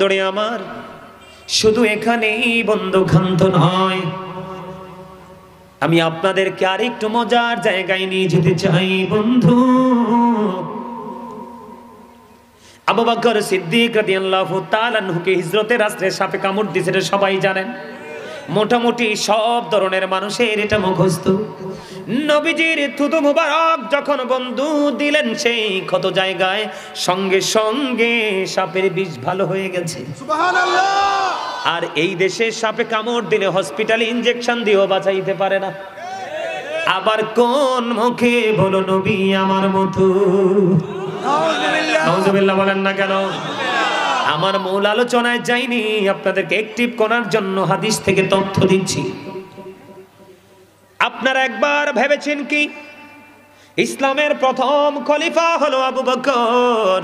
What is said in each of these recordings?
ধরে আমার শুধু এখানেই বন্ধু ক্ষান্ত নয়, আমি আপনাদেরকে আরেকটু মজার জায়গায় নিয়ে যেতে চাই বন্ধু। আবু বকর সিদ্দিক রাদিয়াল্লাহু তাআলা আনহুকে হিজরতের রাস্তায় সাপে কামড় দিয়েছে, এটা সবাই জানেন। মোটামুটি সব ধরনের মানুষের এটা মুখস্থ। নবীজির থুতু মুবারক যখন বন্ধু দিলেন সেই ক্ষত জায়গায়, সঙ্গে সঙ্গে সাপের বিষ ভালো হয়ে গেছে। সুবহানাল্লাহ। আর এই দেশে সাপে কামড় দিলে হসপিটালে ইনজেকশন দিয়েও বাঁচাইতে পারে না। আবার কোন মুখে বলো নবী আমার মতো? নাউজুবিল্লাহ বলেন না কেন? আমার মূল আলোচনায় যাইনি, আপনাদেরকে অ্যাক্টিভ করার জন্য হাদিস থেকে তথ্য দিচ্ছি। আপনারা একবার ভেবেছেন কি ইসলামের প্রথম খলিফা হলো আবু বকর?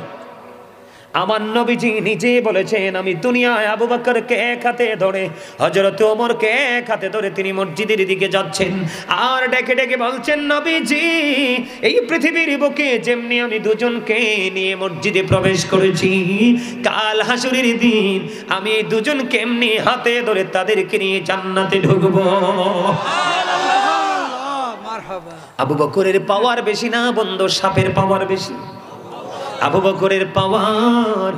আমার নবীজি নিজে বলেছেন, আমি দুনিয়ায় আবু বকরকে এক হাতে ধরে, হযরত ওমরকে এক হাতে ধরে তিনি মসজিদের দিকে যাচ্ছেন আর ডেকে ডেকে বলছেন, নবীজি এই পৃথিবীর বুকে যেমনি আমি দুজনকে নিয়ে মসজিদে প্রবেশ করেছি, কাল হাসরের দিন আমি এই দুজনকে এমনি হাতে ধরে তাদেরকে নিয়ে জান্নাতে ঢুকবো। আবু বকরের পাওয়ার বেশি না বন্ধু, সাপের পাওয়ার বেশি। আবু বকরের পাওয়ার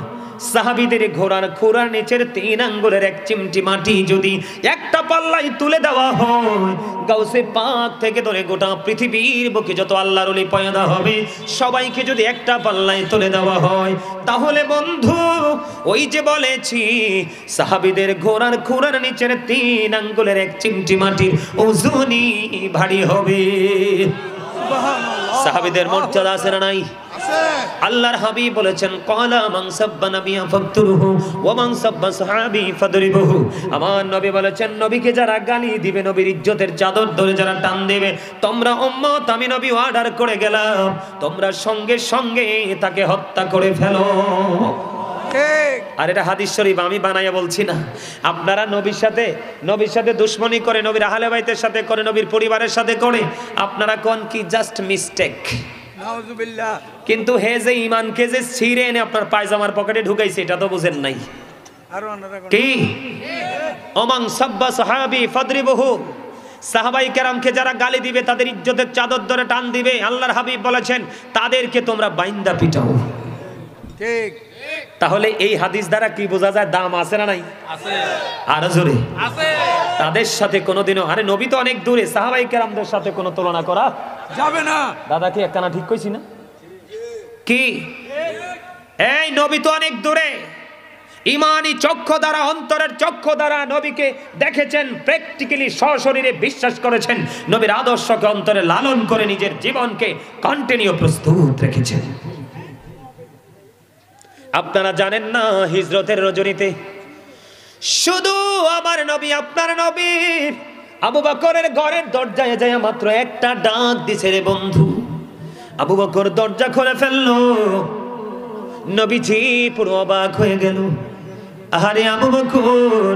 সাহাবীদের ঘোড়ার খুরার নিচের 3 আঙ্গুলের এক চিমটি মাটি যদি একটা পাল্লায় তুলে দেওয়া হয়, গাউসে পাক থেকে ধরে গোটা পৃথিবীর বুকে যত আল্লাহর ওলি পয়দা হবে সবাইকে যদি একটা পাল্লায় তুলে দেওয়া হয়, তাহলে বন্ধু ওই যে বলেছি সাহাবীদের ঘোড়ার খুরার নিচের 3 আঙ্গুলের এক চিমটি মাটির ওজনই ভারী হবে। সাহাবীদের মর্যাদা আছে না নাই? আল্লাহর হাবিব বলেছেন, ক্বালা মান সাব্বা নাবিয়া ফাকতুরুহু ওয়া মান সাব্বা সাহাবী ফাদরিবুহু। আমার নবী বলেছেন, নবীকে যারা গালি দিবে, নবীর ইজ্জতের চাদর ধরে যারা টান দেবে, তোমরা উম্মত আমি নবী অর্ডার করে গেলাম, তোমরা সঙ্গে সঙ্গে তাকে হত্যা করে ফেলো। আর এটা হাদিস শরীফ, আমি বানাইয়া বলছি না। আপনারা নবীর সাথে দুশমনি করে, নবীর আহলে বাইতের সাথে করে, নবীর পরিবারের সাথে করে, আপনারা কোন কি জাস্ট মিস্টেক। নাউজুবিল্লাহ। কিন্তু হে যে ঈমানকে যে ছিঁড়ে এনে আপনার পায়জামার পকেটে ঢুকাইছে, এটা তো বুঝেন নাই। কি ওমান সাব্বা সাহাবী ফাদরিবুহু, সাহাবায়ে কেরামকে যারা গালি দিবে, তাদের ইজ্জতের চাদর ধরে টান দিবে, আল্লাহর হাবিব বলেছেন তাদেরকে তোমরা বাইন্দা পিটাও। ঠিক। তাহলে এই হাদিস দ্বারা কি বোঝা যায়? দাম আছে না নাই? আছে। আরো জোরে আছে। তাদের সাথে কোনোদিনও, আরে নবী তো অনেক দূরে, সাহাবায়ে কেরামদের সাথে কোনো তুলনা করা যাবে না। দাদা কি একখানা ঠিক কইছি না? কি এই নবী তো অনেক দূরে, ঈমানি চক্ষু দ্বারা, অন্তরের চক্ষু দ্বারা নবীকে দেখেছেন, প্র্যাকটিক্যালি সশরীরে বিশ্বাস করেছেন, নবীর আদর্শকে অন্তরে লালন করে নিজের জীবনকে কন্টিনিউ প্রস্তুত রেখেছেন। আপনারা জানেন না, হিজরতের রজনীতে শুধু আমার নবী, আপনার নবী আবু বকরের ঘরের দরজায় যায় মাত্র একটা ডাক দিছে, রে বন্ধু। আবু বকর দরজা খুলে ফেললো, নবীজি পুরো অবাক হয়ে গেল। আরে আবু বকর,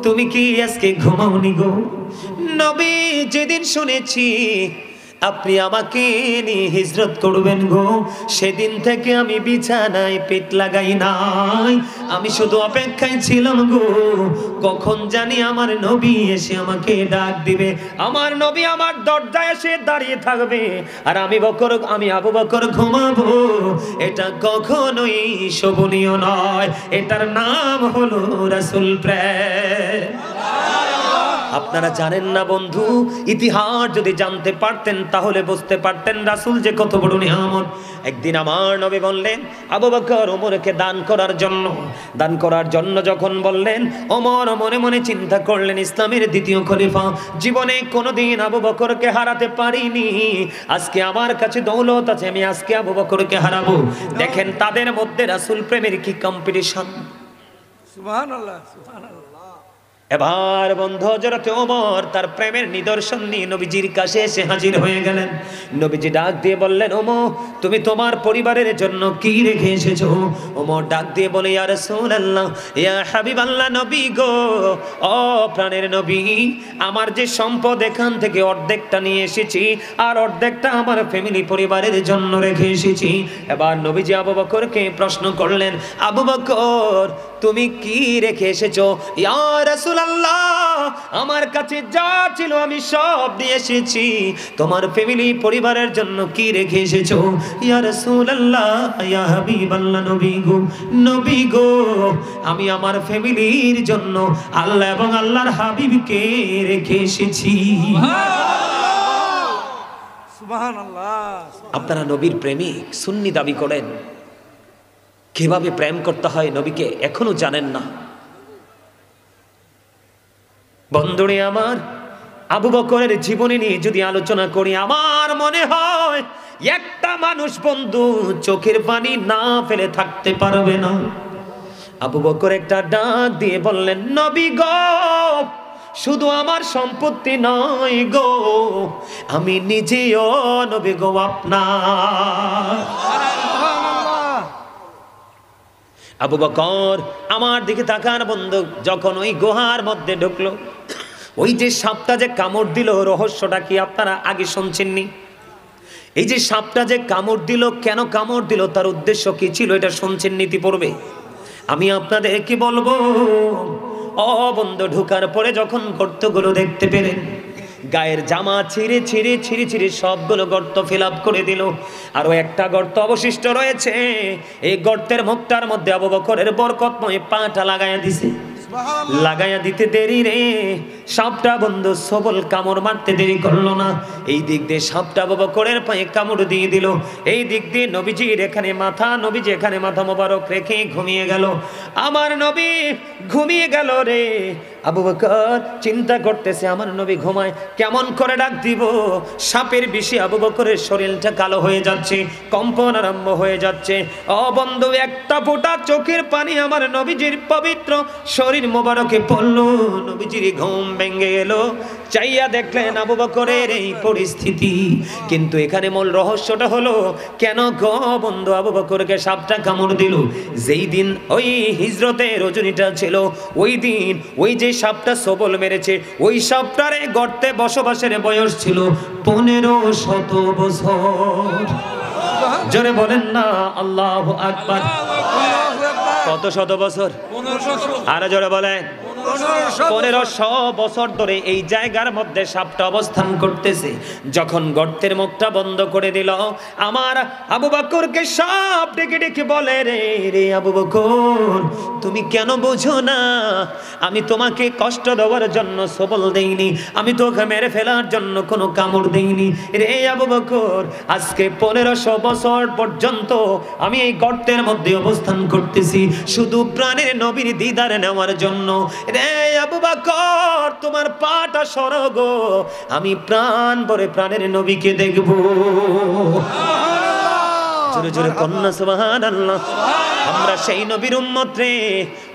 তুমি কি আজকে ঘুমাওনি গো? নবী, যেদিন শুনেছি আপনি আমাকে নিয়ে হিজরত করবেন গো, সেদিন থেকে আমি বিছানায় পেট লাগাই নাই, আমি শুধু অপেক্ষায় ছিলাম গো, কখন জানি আমার নবী এসে আমাকে ডাক দিবে, আমার নবী আমার দরজায় এসে দাঁড়িয়ে থাকবে, আর আমি আবু বকর ঘুমাবো। এটা কখনোই শোভনীয় নয়, এটার নাম হলো রাসূল প্রেম। আপনারা জানেন না বন্ধু, ইতিহাস যদি জানতে পারতেন তাহলে বুঝতে পারতেন রাসূল যে কত বড় নিয়ামত। একদিন আমার নবী বললেন আবু বকর ওমরকে দান করার জন্য যখন বললেন, ওমর মনে মনে চিন্তা করলেন, ইসলামের দ্বিতীয় খলিফা, জীবনে কোনোদিন আবু বকরকে হারাতে পারিনি, আজকে আমার কাছে দৌলত আছে, আমি আজকে আবু বকরকে হারাবো। দেখেন তাদের মধ্যে রাসূল প্রেমের কি কম্পিটিশন। সুবহানাল্লাহ, সুবহানাল্লাহ। এবার বন্ধু হযরত ওমর তার প্রেমের নিদর্শন নিয়ে নবীজির কাছে এসে হাজির হয়ে গেলেন। নবীজি ডাক দিয়ে বললেন, ওমর তুমি তোমার পরিবারের জন্য কি রেখে এসেছো? ওমর ডাক দিয়ে বলে, ইয়া রাসূলুল্লাহ, ইয়া হাবিবাল্লাহ, নবী গো, ও প্রাণের নবী, আমার যে সম্পদ এখান থেকে অর্ধেকটা নিয়ে এসেছি, আর অর্ধেকটা আমার ফ্যামিলি পরিবারের জন্য রেখে এসেছি। এবার নবীজি আবু বকরকে প্রশ্ন করলেন, আবু বকর তুমি কি রেখে এসেছো? ইয়া রাসূলুল্লাহ, আমার কাছে যা ছিল আমি সব নিয়ে এসেছি। তোমার ফ্যামিলি পরিবারের জন্য কি রেখে এসেছো? ইয়া রাসূলুল্লাহ, ইয়া হাবিবাল্লাহ, নবী গো, আমি আমার ফ্যামিলির জন্য আল্লাহ এবং আল্লাহর হাবিবকে রেখে এসেছি। সুবহানাল্লাহ। আপনারা নবীর প্রেমিক, সুন্নি দাবি করেন, কিভাবে প্রেম করতে হয় নবীকে এখনো জানেন না। বন্ধুরে আমার, আবু বকরের জীবনী নিয়ে যদি আলোচনা করি, আমার মনে হয় একটা মানুষ বন্ধু চোখের পানি না ফেলে থাকতে পারবে না। আবু বকর একটা ডাক দিয়ে বললেন, নবী গো, শুধু আমার সম্পত্তি নয় গো, আমি নিজেও নবী গো আপনার। আবু বকর আমার দিকে তাকান বন্ধু, যখন ওই গুহার মধ্যে ঢুকলো, ওই যে সাপটা যে কামড় দিল, রহস্যটা কি আপনারা আগে শুনছেননি? এই যে সাপটা যে কামড় দিল, কেন কামড় দিল, তার উদ্দেশ্য কি ছিল, এটা শুনছেন নীতি পড়বে। আমি আপনাদের কি বলবো, ও বন্ধু, ঢুকার পরে যখন গর্তগুলো দেখতে পেলেন, গায়ের জামা ছিঁড়ে ছিঁড়ে ছিঁড়ে ছিঁড়ে সবগুলো গর্ত ফিল আপ করে দিল। আরো একটা গর্ত অবশিষ্ট রয়েছে, এই গর্তের মুখটার মধ্যে আবু বকরের বরকতময় পাটা লাগাইয়া দিছে। লাগাইয়া দিতে দেরি রে, সাপটা বন্ধু সবল কামড় মারতে দেরি করলো না। এই দিক দিয়ে সাপটা আবু বকরের পায়ে কামড় দিয়ে দিল, এই দিক দিয়ে নবীজির এখানে মাথা, নবীজি এখানে মাথা মোবারক রেখে ঘুমিয়ে গেল। আমার নবী ঘুমিয়ে গেল রে। আবু বকর চিন্তা করতেছে, আমার নবী ঘুমায়, কেমন করে ডাক দিব। সাপের বিষে আবু বকরের শরীরটা কালো হয়ে যাচ্ছে, কম্পন আরম্ভ হয়ে যাচ্ছে। ও বন্ধু, একটা ফোঁটা চোখের পানি আমার নবীজির পবিত্র শরীর মোবারকে পড়লো, নবীজির ঘুম ভেঙে গেল। চাইয়া দেখলেন আবু বকরের এই পরিস্থিতি। কিন্তু এখানে মূল রহস্যটা হলো, কেন গো বন্ধু আবু বকরকে সাপটা কামড় দিল? যেই দিন ওই হিজরতের রজনীটা ছিল, ওই দিন ওই যে সাপটা সবল মেরেছে, ওই সাপটার গর্তে বসবাসের বয়স ছিল 1500 বছর। জোরে বলেন না আল্লাহু আকবার। কত শত বছর? আরো জোরে বলেন। 1500 বছর ধরে এই জায়গার মধ্যে সাপটা অবস্থান করতেছে। যখন গর্তের মুখটা বন্ধ করে দিল, আমার আবু বকরকে সাপ ডেকে ডেকে বলে, রে রে আবু বকর, তুমি কেন বোঝো না, আমি তোমাকে কষ্ট দেওয়ার জন্য সবল দেইনি, আমি তোকে মেরে ফেলার জন্য কোনো কামড় দেইনি রে আবু বকর। আজকে 1500 বছর পর্যন্ত আমি এই গর্তের মধ্যে অবস্থান করতেছি শুধু প্রাণের নবীর দিদার নেওয়ার জন্য। রে আবু বকর, তোমার পাটা সরগ, আমি প্রাণ ভরে প্রাণের নবীকে দেখব। জোরে জোরে কন্যা সুবহানাল্লাহ। আমরা সেই নবীর উম্মত রে।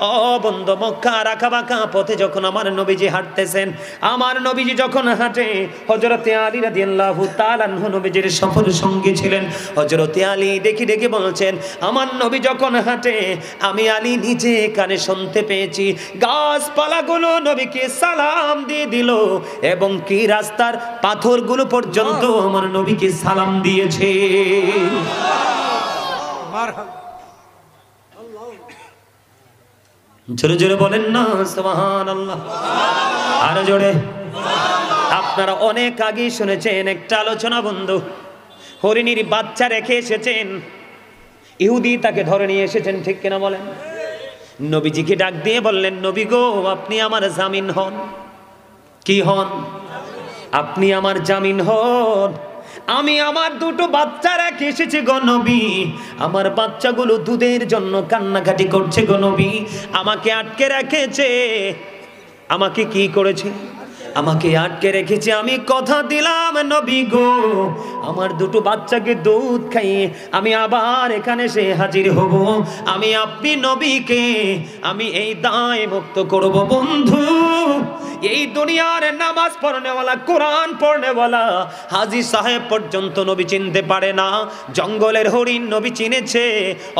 ও বন্ধু, মক্কার আঁকা বাঁকা পথে যখন আমার নবীজি হাঁটতেছেন, আমার নবীজি যখন হাঁটে, হযরতে আলী রাদিয়াল্লাহু তাআলা আনহু নবীজির সফর সঙ্গী ছিলেন। হযরতে আলী দেখি দেখি বলছেন, আমার নবী যখন হাঁটে, আমি আলী নিজে কানে শুনতে পেয়েছি, গাছপালাগুলো নবীকে সালাম দিয়ে দিল, এবং কি রাস্তার পাথরগুলো পর্যন্ত আমার নবীকে সালাম দিয়েছে। জোরে জোরে বলেন না সুবহানাল্লাহ। আরো জোরে। আপনারা অনেক আগে শুনেছেন একটা আলোচনা বন্ধু, হরিণীর বাচ্চা রেখে এসেছেন, ইহুদি তাকে ধরে নিয়ে এসেছেন, ঠিক কিনা বলেন? নবীজিকে ডাক দিয়ে বললেন, নবী গো, আপনি আমার জামিন হন। কি হন? আপনি আমার জামিন হন। আমি আমার দুটো বাচ্চা রেখে এসেছি গো নবী, আমার বাচ্চাগুলো দুধের জন্য কান্নাকাটি করছে গো নবী, আমাকে আটকে রেখেছে। আমাকে কি করেছে? আমাকে আটকে রেখেছে। আমি কথা দিলাম নবী গো, আমার দুটো বাচ্চাকে দুধ খাইয়ে আমি আবার এখানে এসে হাজির হব। আমি আপনি নবীকে আমি এই দায় মুক্ত করব। বন্ধু, এই দুনিয়ার নামাজ পড়নেওয়ালা, কোরআন পড়নেওয়ালা হাজী সাহেব পর্যন্ত নবী চিনতে পারে না। জঙ্গলের হরিণ নবী চিনেছে।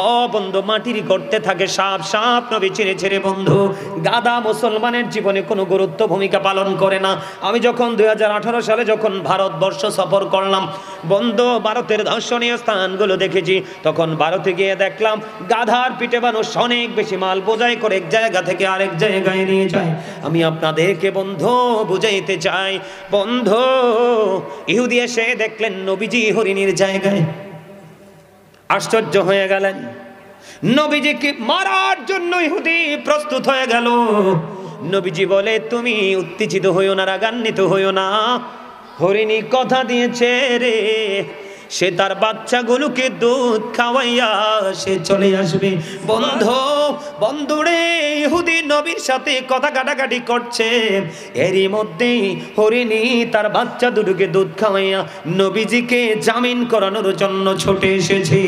ও বন্ধু, মাটির গর্তে থাকে সাপ, সাপ নবী চিনেছে রে বন্ধু। গাধা মুসলমানের জীবনে কোনো গুরুত্ব ভূমিকা পালন করে না। না। আমি যখন 2018 সালে যখন ভারতবর্ষ সফর করলাম, বন্ধু ভারতের দর্শনীয় স্থানগুলো দেখেছি, তখন ভারতে গিয়ে দেখলাম গাধার পিঠে মানুষ অনেক বেশি মাল বোঝাই করে এক জায়গা থেকে আরেক জায়গায় নিয়ে যায়। আমি আপনাদেরকে বন্ধু বুঝাইতে চাই, বন্ধু ইহুদি এসে দেখলেন নবীজি হরিণীর জায়গায়, আশ্চর্য হয়ে গেলেন। নবীজিকে মারার জন্য ইহুদি প্রস্তুত হয়ে গেল। নবীজি বলে, তুমি উত্তেজিত হইও না, রাগান্বিত হইও না, হরিণী কথা দিয়েছে রে, সে তার বাচ্চাগুলোকে দুধ খাওয়াইয়া সে চলে আসবে। বন্ধুরে ইহুদি নবীর সাথে কথা কাটাকাটি করছে, এরই মধ্যে হরিণী তার বাচ্চা দুটোকে দুধ খাওয়াইয়া নবীজিকে জামিন করানোর জন্য ছুটে এসেছে।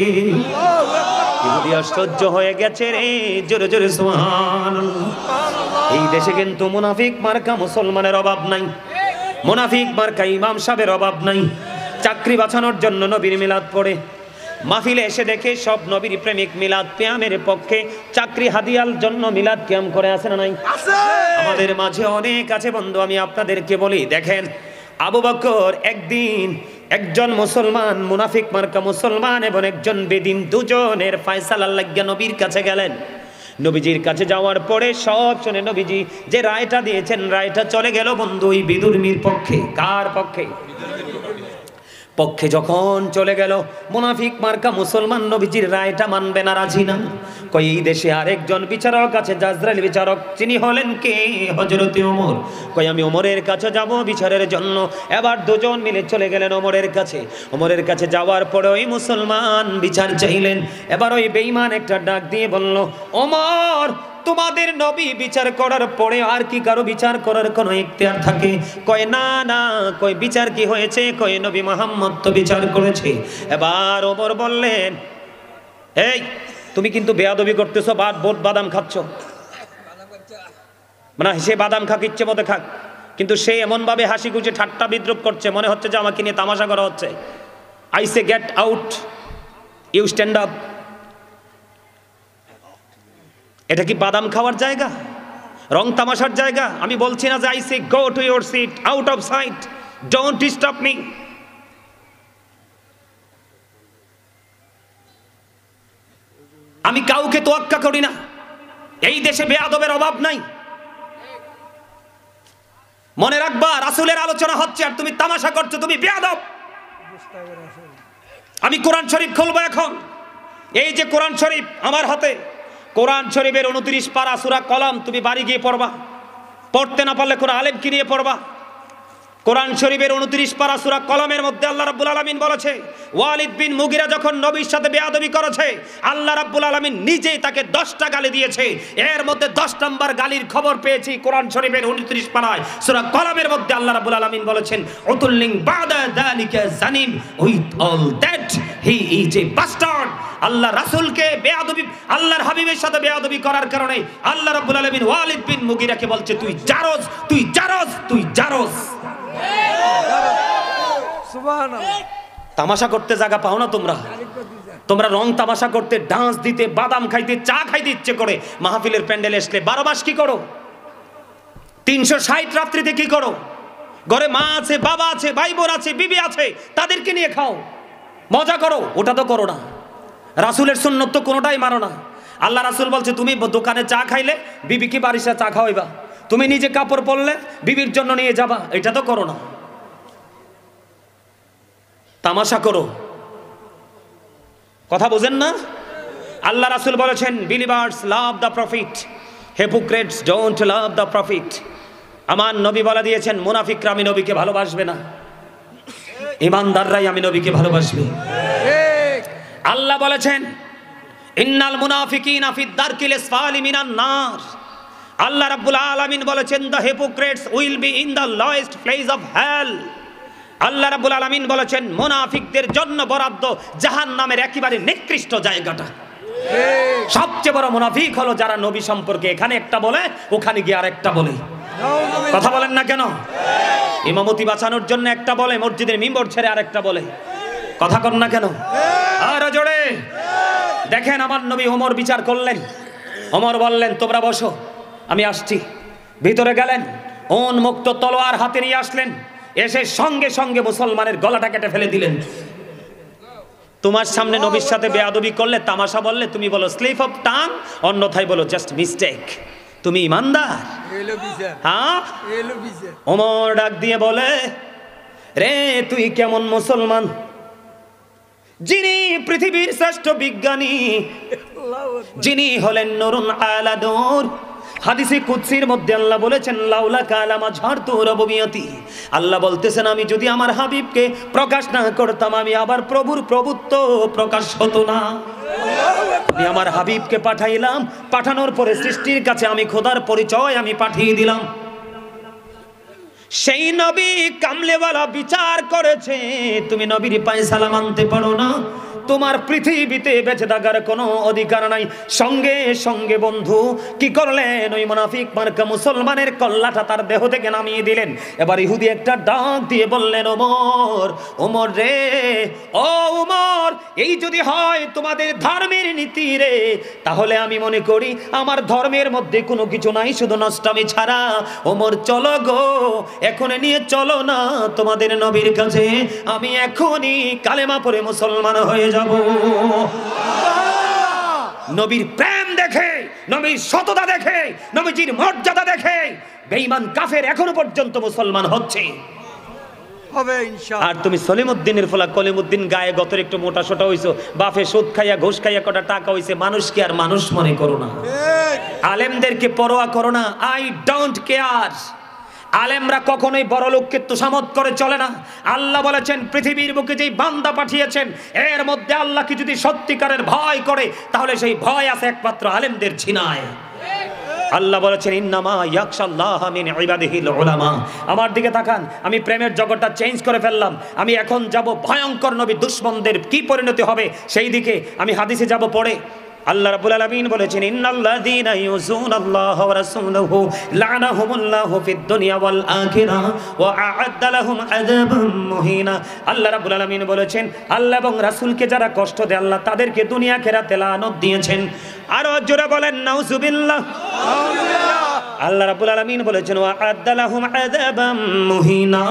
ইহুদি আশ্চর্য হয়ে গেছে রে, জোরে জোরে সুবহানাল্লাহ। এই দেশে কিন্তু মুনাফিক মার্কা মুসলমানের অভাব নাই, মুনাফিক মার্কা ইমাম সাহেবের অভাব নাই। চাকরি বাঁচানোর জন্য নবীর মিলাদ পড়ে, মাহফিলে এসে দেখে সব নবীর প্রেমিক মিলাদ কিয়ামের পক্ষে, চাকরি হাদিয়ার জন্য মিলাদ কিয়াম করে আছে না নাই? আমাদের মাঝে অনেক আছে বন্ধু। আমি আপনাদেরকে বলি, দেখেন আবু বকর একদিন একজন মুসলমান মুনাফিক মার্কা মুসলমান এবং একজন বেদিন দুজনের ফয়সালার লাগিয়া নবীর কাছে গেলেন। নবীজির কাছে যাওয়ার পরে সব শুনে নবীজি যে রায়টা দিয়েছেন, রায়টা চলে গেল বন্ধু ওই বিদুর্মীর পক্ষে। কার পক্ষে? পক্ষে যখন চলে গেল, মুনাফিক মার্কা মুসলমান নবীজির রায়টা মানবে না, রাজি না। কই এই দেশে আরেকজন বিচারক আছে, জাজরাইল বিচারক, তিনি হলেন কে? হযরতে ওমর। কই আমি ওমরের কাছে যাব বিচারের জন্য। এবার দুজন মিলে চলে গেলেন ওমরের কাছে। ওমরের কাছে যাওয়ার পরে ওই মুসলমান বিচার চাইলেন। এবার ওই বেঈমান একটা ডাক দিয়ে বলল, ওমর তোমাদের নবী বিচার করার পরে আর কি কারো বিচার করার কোনো ইখতিয়ার থাকে? কয় না না, কয় বিচার কি হয়েছে? কয় নবী মুহাম্মদ তো বিচার করেছে। এবার ওমর বললেন, এই তুমি কিন্তু বেয়াদবি করতেছো, বাদাম খাচ্ছ। মানে সে বাদাম খাক, ইচ্ছে মতো খাক, কিন্তু সে এমন ভাবে হাসি খুশি ঠাট্টা বিদ্রুপ করছে, মনে হচ্ছে যে আমাকে নিয়ে তামাশা করা হচ্ছে। I say get out, you stand up. এটা কি বাদাম খাওয়ার জায়গা, রং তামাশার জায়গা? আমি বলছি না যে I say go to your seat, out of sight, don't disturb me. আমি কাউকে তোয়াক্কা করি না। এই দেশে বেয়াদবের অভাব নাই। মনে রাখবা, রাসূলের আলোচনা হচ্ছে আর তুমি তামাশা করছো, তুমি বেয়াদব। আমি কোরআন শরীফ খুলবো এখন। এই যে কোরআন শরীফ আমার হাতে, কোরআন শরীফের 29 পারা সূরা কলম, তুমি বাড়ি গিয়ে পড়বা। পড়তে না পারলে কোরআন আলেমকে নিয়ে পড়বা। কোরআন শরীফের 29 পারা সূরা কলমের মধ্যে আল্লাহ রাব্বুল আলামিন বলেছে, ওয়ালিদ বিন মুগিরা যখন নবীর সাথে বেয়াদবি করেছে, আল্লাহ রাব্বুল আলামিন নিজেই তাকে 10টা গালি দিয়েছে। এর মধ্যে 10 নম্বর গালির খবর পেয়েছি কোরআন শরীফের 29 পারায় সূরা কলমের মধ্যে আল্লাহ রাব্বুল আলামিন বলেছেন, উতুল্লিং বাদা যালিকা জানিম, with all that he is a bastard. আল্লাহ রাসূলকে বেয়াদবি, আল্লাহর হাবিবের সাথে বেয়াদবি করার কারণে আল্লাহ রাব্বুল আলামিন ওয়ালিদ বিন মুগিরাকে বলছে, তুই জারজ, তুই জারজ, তুই জারজ। তামাশা করতে জায়গা পাও না তোমরা? তোমরা রং তামাশা করতে, ডান্স দিতে, বাদাম খাইতে, চা খাইতে ইচ্ছে করে মাহফিলের প্যান্ডেলে আসলে 12 মাস কি করো? 360 রাত্রিতে কি করো? ঘরে মা আছে, বাবা আছে, ভাই বোন আছে, বিবি আছে, তাদেরকে নিয়ে খাও, মজা করো। ওটা তো করো না। রাসূলের সুন্নত তো কোনোটাই মানো না। আল্লাহ রাসূল বলছে, তুমি দোকানে চা খাইলে বিবিকে বারিশা চা খাওয়াইবা, তুমি নিজে কাপড় পরলে বিবির জন্য নিয়ে যাবা, এটা তো করো না। তামাশা করো। কথা বুঝেন না? আল্লাহ রাসূল বলেছেন, believers love the profit, hypocrites don't love the profit. আমার নবী বলে দিয়েছেন, মুনাফিকরা আমি নবীকে ভালোবাসবে না, ঈমানদাররাই আমি নবীকে ভালোবাসবে। আল্লাহ বলেছেন, ইন্নাল মুনাফিকিনা ফিদ দারকিল আসফালি মিনান নার। আল্লাহ রাব্বুল আলামিন বলেছেন, the hypocrites will be in the lowest place of hell. আল্লাহ রাব্বুল আলামিন বলেছেন, মুনাফিকদের জন্য বরাদ্দ জাহান্নামের একেবারে নিকৃষ্ট জায়গাটা। সবচেয়ে বড় মুনাফিক হলো যারা নবী সম্পর্কে এখানে একটা বলে, ওখানে গিয়ে আরেকটা বলে। কথা বলেন না কেন? ইমামতি বাঁচানোর জন্য একটা বলে, মসজিদের মিম্বর ছেড়ে আরেকটা বলে। কথা কর না কেন? আর জোরে দেখেন, আমার নবী ওমর বিচার করলেন। ওমর বললেন, তোমরা বসো, আমি আসছি। ভিতরে গেলেন, উন্মুক্ত তলোয়ার হাতে নিয়ে আসলেন, এসে সঙ্গে সঙ্গে মুসলমানের গলাটা কেটে ফেলে দিলেন। তোমার সামনে নবীর সাথে বেয়াদবি করলে, তামাশা বললে, তুমি বলো স্লিপ অফ টাং, অন্যথায় বলো জাস্ট মিস্টেক। তুমি ইমানদার? হ্যাঁ। ওমর ডাক দিয়ে বলে, রে তুই কেমন মুসলমান, যিনি পৃথিবীর শ্রেষ্ঠ বিজ্ঞানী, যিনি হলেন নুরুন আলা নূর। হাদিসে কুদসির মধ্যে আল্লাহ বলেছেন, লাউলা কালামা ঝাড়তু রববিয়তি, আল্লাহ বলতেছেন আমি যদি আমার হাবিবকে প্রকাশ না করতাম, আমি আবার প্রভুর প্রভুত্ব প্রকাশ হতো না। আমি আমার হাবিবকে পাঠাইলাম, পাঠানোর পরে সৃষ্টির কাছে আমি খোদার পরিচয় আমি পাঠিয়ে দিলাম। সেই নবী কামলেওয়ালা বিচার করেছে, তুমি নবীর পায়সালা মানতে পারো না, তোমার পৃথিবীতে বেঁচে থাকার কোনো অধিকার নাই। সঙ্গে সঙ্গে বন্ধু কি করলেন, ওই মুনাফিক মার্কা মুসলমানের কল্লাটা তার দেহ থেকে নামিয়ে দিলেন। এবার ইহুদি একটা ডাক দিয়ে বললেন, ওমর, ওমর রে, ও ওমর, এই যদি হয় তোমাদের ধর্মের নীতি রে, তাহলে আমি মনে করি আমার ধর্মের মধ্যে কোনো কিছু নাই, শুধু নষ্টামি ছাড়া। ওমর চলো গো, এখন নিয়ে চলো না তোমাদের নবীর কাছে, আমি এখনই কালেমা পড়ে মুসলমান হয়ে যাব। নবীর প্রেম দেখে, নবীর সততা দেখে, নবীজির মর্যাদা দেখে বেঈমান কাফের এখনো পর্যন্ত মুসলমান হচ্ছে। আর তুমি সলিমউদ্দিনের ফলা কলিমউদ্দিন গায়ে গতর একটু মোটা সোটা হইছো, বাফে সুদ খাইয়া ঘুষ খাইয়া কটা টাকা হইছে, মানুষকে আর মানুষ মনে করো না, আলেমদেরকে পরোয়া করো না। I don't care. আলেমরা কখনোই বড় লোককে তোষামত করে চলে না। আল্লাহ বলেছেন পৃথিবীর বুকে যেই বান্দা পাঠিয়েছেন, এর মধ্যে আল্লাহকে যদি সত্যিকারের ভয় করে, তাহলে সেই ভয় আছে একমাত্র আলেমদের ছিনায়। আল্লাহ বলেছেন, ইন্নামা ইয়াখশাল্লাহ মিন ইবাদিহিল উলামা। আমার দিকে তাকান, আমি প্রেমের জগৎটা চেঞ্জ করে ফেললাম। আমি এখন যাব ভয়ঙ্কর নবী দুশমনদের কি পরিণতি হবে সেই দিকে। আমি হাদিসে যাব পড়ে। আল্লাহ রাব্বুল আলামিন বলেছেন, ইন্নাল্লাযীনা ইউযুনাল্লাহা ওয়া রাসূলাহু লা'নাহুমুল্লাহু ফিদ দুনিয়া ওয়াল আখিরাহ ওয়া আ'আদ্দা লাহুম আযাবাম মুহিনা। আল্লাহ রাব্বুল আলামিন বলেছেন, আল্লাহ এবং রাসূলকে যারা কষ্ট দেয়, আল্লাহ তাদেরকে দুনিয়া আখিরাতে লানত দিয়েছেন। আরো জোরে বলেন নাউযুবিল্লাহ। আল্লাহ রাব্বুল আলামিন বলেছেন, ওয়া আ'আদ্দা লাহুম আযাবাম মুহিনা,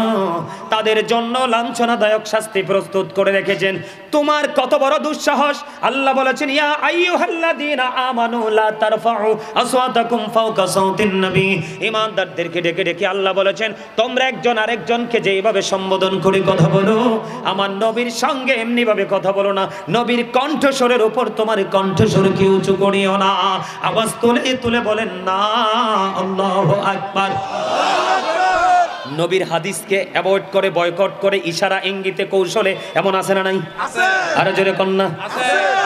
তাদের জন্য লাঞ্ছনাদায়ক শাস্তি প্রস্তুত করে রেখেছেন। তোমার কত বড় দুঃসাহস! আল্লাহ বলেছেন, ইয়া আইয়ুহাল্লাযীনা আমানু লা তারফাউ আসওয়াতাকুম ফাওকা সাওতিন নবী। ঈমানদারদেরকে ডেকে ডেকে আল্লাহ বলেছেন, তোমরা একজন আরেকজনকে যেভাবে সম্বোধন করে কথা বলো, আমার নবীর সঙ্গে এমনি ভাবে কথা বলো না। নবীর কণ্ঠস্বরের উপর তোমার কণ্ঠস্বরকে উঁচু করিও না। আওয়াজ তুলে তুলে বলেন না আল্লাহু আকবার। নবীর হাদিসকে অ্যাভয়েড করে, বয়কট করে, ইশারা ইঙ্গিতে কৌশলে এমন আছে না নাই? আরো জোরে কন্যা।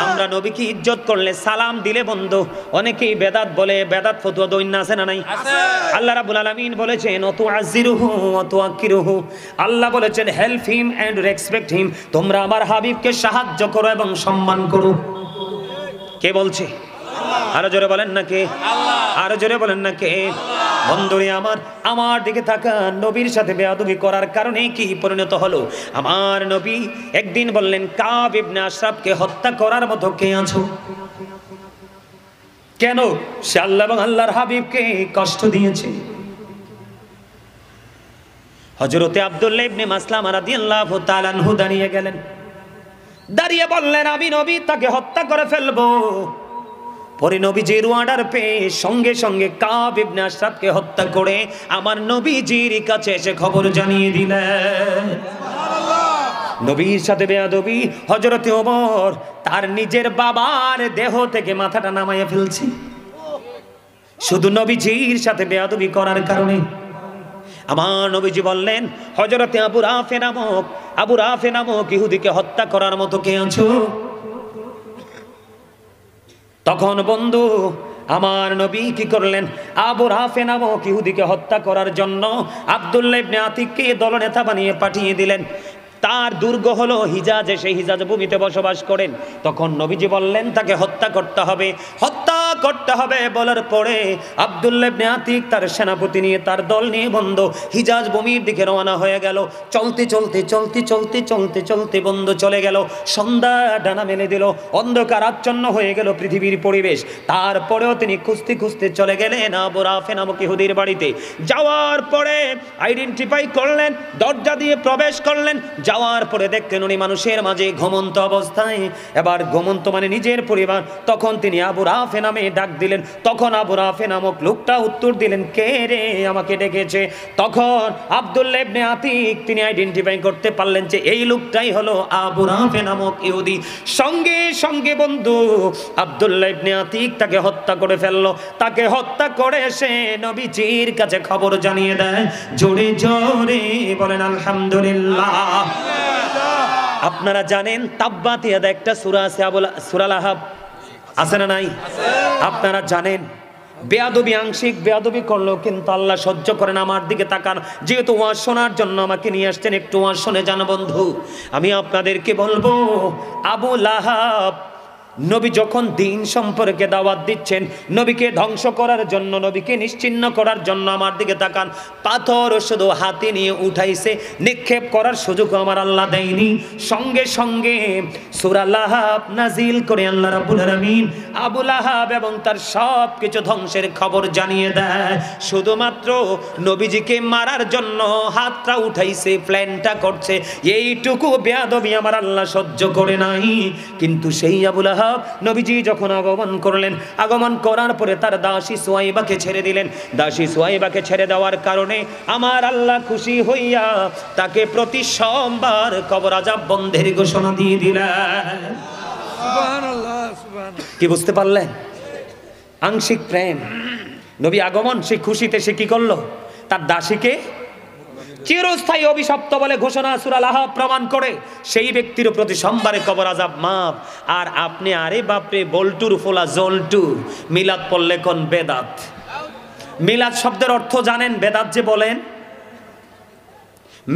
আমরা নবীকে ইজ্জত করলে, সালাম দিলে বন্ধু, অনেকেই বেদাত বলে, বেদাত ফতোয়া দইন আছে না নাই? আল্লাহ রাব্বুল আলামিন বলেছেন, অতুআযিরুহু ওয়াতুআক্কিরুহু। আল্লাহ বলেছেন, help him and respect him. তোমরা আমার হাবিবকে সাহায্য করো এবং সম্মান করো। কে বলছে? আরো জোরে বলেন না কে? আরো জোরে বলেন না কে? বন্ধুরে আমার, আমার দিকে থাকা, নবীর সাথে বেয়াদবি করার কারণে কি পরিণত হলো? আমার নবী একদিন বললেন, কাব ইবনে আশরাফকে হত্যা করার মতো কে আছো? কেন? সে আল্লাহ এবং আল্লাহর হাবিবকে কষ্ট দিয়েছে। হযরতে আব্দুল্লাহ ইবনে মাসলামা রাদিয়াল্লাহু তাআলা আনহু দাঁড়িয়ে গেলেন, দাঁড়িয়ে বললেন, আমি নবী তাকে হত্যা করে ফেলবো। পরে নবীজির অর্ডার পেয়ে সঙ্গে সঙ্গে কাব ইবনে আশরাফকে হত্যা করে আমার নবীজির কাছে এসে খবর জানিয়ে দিলেন। নবীর সাথে বেয়াদবি। হযরতে ওমর তার নিজের বাবার দেহ থেকে মাথাটা নামাইয়া ফেলছে, শুধু নবীজির সাথে বেয়াদবি করার কারণে। আমার নবীজি বললেন, হযরতে আবু রাফে নামক ইহুদিকে হত্যা করার মতো কে আছো? তখন বন্ধু আমার নবী কি করলেন? আবু রাফে নামক ইহুদিকে হত্যা করার জন্য আব্দুল্লাহ ইবনে আতিককে দলনেতা বানিয়ে পাঠিয়ে দিলেন। তার দুর্গ হলো হিজাজে, সেই হিজাজ ভূমিতে বসবাস করেন। তখন নবীজি বললেন তাকে হত্যা করতে হবে, হত্যা করতে হবে। বলার পরে আব্দুল্লাহ ইবনে আতিক তার সেনাপতি নিয়ে, তার দল নিয়ে বন্ধু হিজাজ ভূমির দিকে রওনা হয়ে গেল। চলতে চলতে চলতে চলতে চলতে চলতে বন্ধু চলে গেল। সন্ধ্যা ডানা মেলে দিল, অন্ধকার আচ্ছন্ন হয়ে গেল পৃথিবীর পরিবেশ। তারপরেও তিনি খুঁজতে খুঁজতে চলে গেলেন আবু রাফে নামক ইহুদির বাড়িতে। যাওয়ার পরে আইডেন্টিফাই করলেন, দরজা দিয়ে প্রবেশ করলেন। যাওয়ার পরে দেখলেন উনি মানুষের মাঝে ঘুমন্ত অবস্থায়। এবার ঘুমন্ত মানে নিজের পরিবার। তখন তিনি আবু রাফে নামে ডাক দিলেন। তখন আবু রাফে নামক লোকটা উত্তর দিলেন, কে রে আমাকে ডেকেছে? তখন আব্দুল্লাহ ইবনে আতিক তিনি আইডেন্টিফাই করতে পারলেন যে এই লোকটাই হলো আবু রাফে নামক ইহুদি। সঙ্গে সঙ্গে বন্ধু আব্দুল্লাহ ইবনে আতিক তাকে হত্যা করে ফেললো। তাকে হত্যা করে সে নবীজির কাছে খবর জানিয়ে দেয়। জোরে জোরে বলেন আলহামদুলিল্লাহ। আপনারা জানেন তাব্বাত ইয়াদা একটা সূরা আছে, সূরা লাহাব আছে না নাই? আপনারা জানেন বেয়াদবি, আংশিক বেয়াদবি করলো কিন্তু আল্লাহ সহ্য করেন। আমার দিকে তাকান, যেহেতু ওয়াজ শোনার জন্য আমাকে নিয়ে আসছেন, একটু ওয়াজ শুনে যান বন্ধু। আমি আপনাদেরকে বলবো, আবু লাহাব নবী যখন দিন সম্পর্কে দাওয়াত দিচ্ছেন, নবীকে ধ্বংস করার জন্য, নবীকে নিশ্চিহ্ন করার জন্য, আমার দিকে তাকান, পাথর শুধু হাতে নিয়ে উঠাইছে, নিক্ষেপ করার সুযোগ আমার আল্লাহ দেয়নি। সঙ্গে সঙ্গে সূরা লাহাব নাজিল করে আল্লাহ রাব্বুল আলামিন আবু লাহাব এবং তার সব কিছু ধ্বংসের খবর জানিয়ে দেয়। শুধুমাত্র নবীজিকে মারার জন্য হাতটা উঠাইছে, প্ল্যানটা করছে, এইটুকু বেয়াদবি আমার আল্লাহ সহ্য করে নাই। কিন্তু সেই আবু লাহাব নবীজি যখন আগমন করলেন, আগমন করার পরে তার দাসী সুয়াইবাকে ছেড়ে দিলেন। দাসী সুয়াইবাকে ছেড়ে দেওয়ার কারণে আমার আল্লাহ খুশি হইয়া তাকে প্রতি সোমবার কবর আযাব বন্ধের ঘোষণা দিয়ে দিলেন। সুবহানাল্লাহ, সুবহানাল্লাহ। কি বুঝতে পারলেন? আংশিক প্রেম। নবী আগমন, সেই খুশিতে সে কি করলো? তার দাসীকে চিরস্থায়ী অভিশপ্ত বলে ঘোষণা সূরা লাহাব প্রমাণ করে। সেই ব্যক্তির প্রতি সোমবারে কবর আযাব মাফ। আর আপনি আরে বাপরে বল্টুর ফোলা জল্টু মিলাদ পড়লে কোন বেদাত। মিলাদ শব্দের অর্থ জানেন? বেদাত যে বলেন,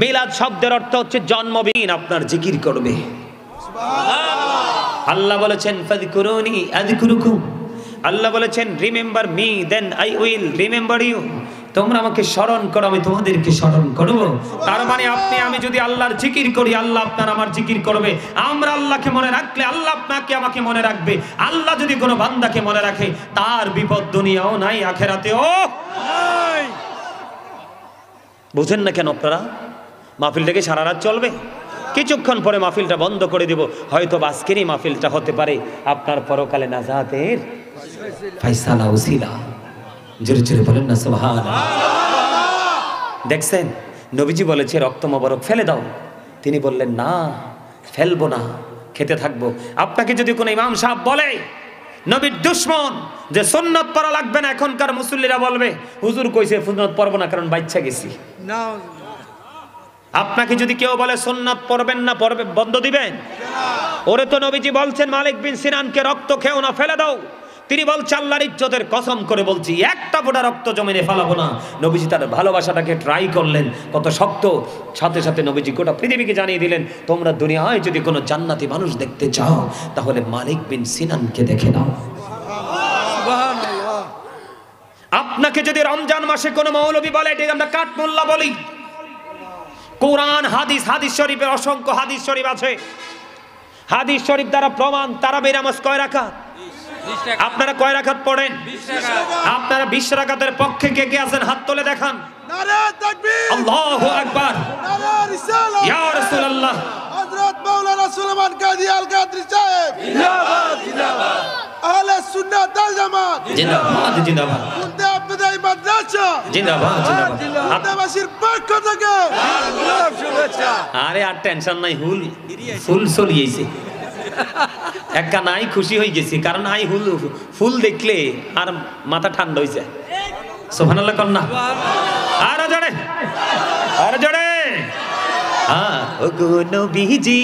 মিলাদ শব্দের অর্থ হচ্ছে জন্মদিন আপনার জিকির করবে। আল্লাহ বলেছেন ফাযকুরুনি আযকুরুকুম। আল্লাহ বলেছেন remember me then I will remember you. তোমরা আমাকে স্মরণ করো, আমি তোমাদেরকে স্মরণ করব। তার মানে আপনি আমি যদি আল্লাহর জিকির করি, আল্লাহ আপনার আমার জিকির করবে। আমরা আল্লাহকে মনে রাখলে আল্লাহ আপনাকে আমাকে মনে রাখবে। আল্লাহ যদি কোনো বান্দাকে মনে রাখে, তার বিপদ দুনিয়াও নাই, আখেরাতেও নাই। বুঝেন না কেন আপনারা? মাহফিলটাকে সারা রাত চলবে, কিছুক্ষণ পরে মাহফিলটা বন্ধ করে দিব। হয়তো আজকেরই মাহফিলটা হতে পারে আপনার পরকালে নাজাতের ফায়সালা উসিলা। জোরে জোরে বলেন না সুবহানাল্লাহ। দেখছেন নবীজি বলেছে রক্ত মোবারক ফেলে দাও, তিনি বললেন না ফেলবো না, খেতে থাকবো। আপনাকে যদি কোনো ইমাম সাহেব বলে নবীর দুশমন যে সুন্নাত পড়া লাগবে না, এখনকার মুসল্লিরা বলবে হুজুর কইছে সুন্নাত পড়বো না কারণ বাচ্চা গেছি। আপনাকে যদি কেউ বলে সুন্নাত পড়বেন না, পড়বে বন্ধ দিবেন? ওরে তো নবীজি বলছেন মালিক বিন সিনানকে রক্ত খেও না, ফেলে দাও। তিনি বলছে আল্লাহর ইজ্জতের কসম করে বলছি একটা ফোঁটা রক্ত জমিনে ফেলাবো না। নবীজি তার ভালোবাসাটাকে ট্রাই করলেন কত শক্ত। সাথে সাথে নবীজি গোটা পৃথিবীকে জানিয়ে দিলেন, তোমরা দুনিয়ায় যদি কোনো জান্নাতি মানুষ দেখতে চাও তাহলে মালিক বিন সিনানকে দেখে নাও। সুবহানাল্লাহ। আপনাকে যদি রমজান মাসে কোনো মৌলবী বলে, এটা আমরা কাঠমোল্লা বলি। কোরআন হাদিস, হাদিস শরীফের অসংখ্য হাদিস শরীফ আছে। হাদিস শরীফ দ্বারা প্রমাণ। তারাবির নামাজ কয় রাকাত? আপনারা কয় রাকাত পড়েন? আপনারা 20 রাকাতের পক্ষে কে কে আছেন হাত তুলে দেখান। নারে তাকবীর, আল্লাহু আকবার, নারে রিসালাত, ইয়া রাসূলুল্লাহ, হযরত মাওলানা সুলেমান কাদি আল কাদরি সাহেব জিন্দাবাদ, জিন্দাবাদ। আহলে সুন্নাত ওয়াল জামাত জিন্দাবাদ, জিন্দাবাদ। কুলতে আবদাই মাদ্রাসা জিন্দাবাদ, জিন্দাবাদ। আপনাবাসীর পক্ষ থেকে আল্লাহ শুভেচ্ছা। আরে আর টেনশন নাই, ফুল চলিয়েছে একা নাই, খুশি হয়ে গেছি কারণ আই ফুল দেখলে আর মাথা ঠান্ডা হয়ে যায়। সুবহানাল্লাহ কন্যা, আর জোরে, আর জোরে। ওগো নবীজি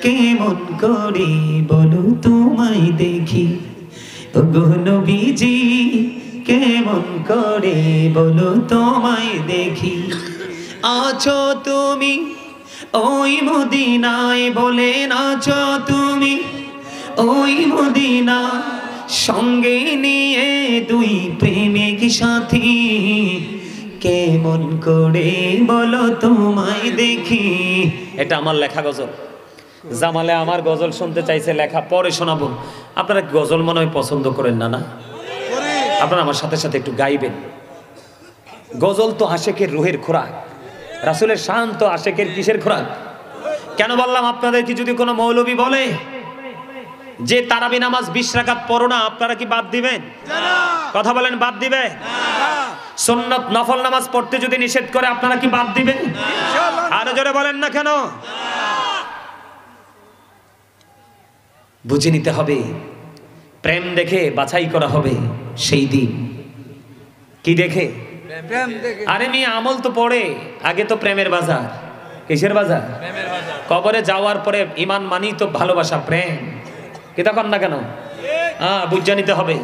কেমন করে বলো তোমায় দেখি, ওগো নবীজি কেমন করে বলো তোমায় দেখি। আছো তুমি ওই মদিনায় বলে নাচো তুমি, ওই মদিনা সঙ্গে নিয়ে দুই প্রেমিক সাথী, কেমন করে বলো তোমায় দেখি। এটা আমার লেখা গজল। জামালে আমার গজল শুনতে চাইছে, লেখা পরে শোনাবো। আপনারা গজল মনে হয় পছন্দ করেন না? না, আপনারা আমার সাথে সাথে একটু গাইবেন। গজল তো আশেকের রুহের খোরাক, রাসূলের শান তো আশেকের কিসের খোরাক? কেন বললাম আপনাদের কি যদি কোনো মৌলবী বলে যে তারাবি নামাজ 20 রাকাত পড়ো না, আপনারা কি বাদ দিবেন? কথা বলেন, বাদ দিবে? সুন্নাত নফল নামাজ পড়তে যদি নিষেধ করে, আপনারা কি বাদ দিবেন? আরো জোরে বলেন না কেন? বুঝে নিতে হবে, প্রেম দেখে বাছাই করা হবে সেই দিন। কি দেখে? আরে মেয়ে আমল তো পড়ে, আগে তো প্রেমের বাজার। কিসের বাজার? কবরে যাওয়ার পরে ইমান মানি তো ভালোবাসা, প্রেম। কি তখন না কেন? বুঝে নিতে হবে।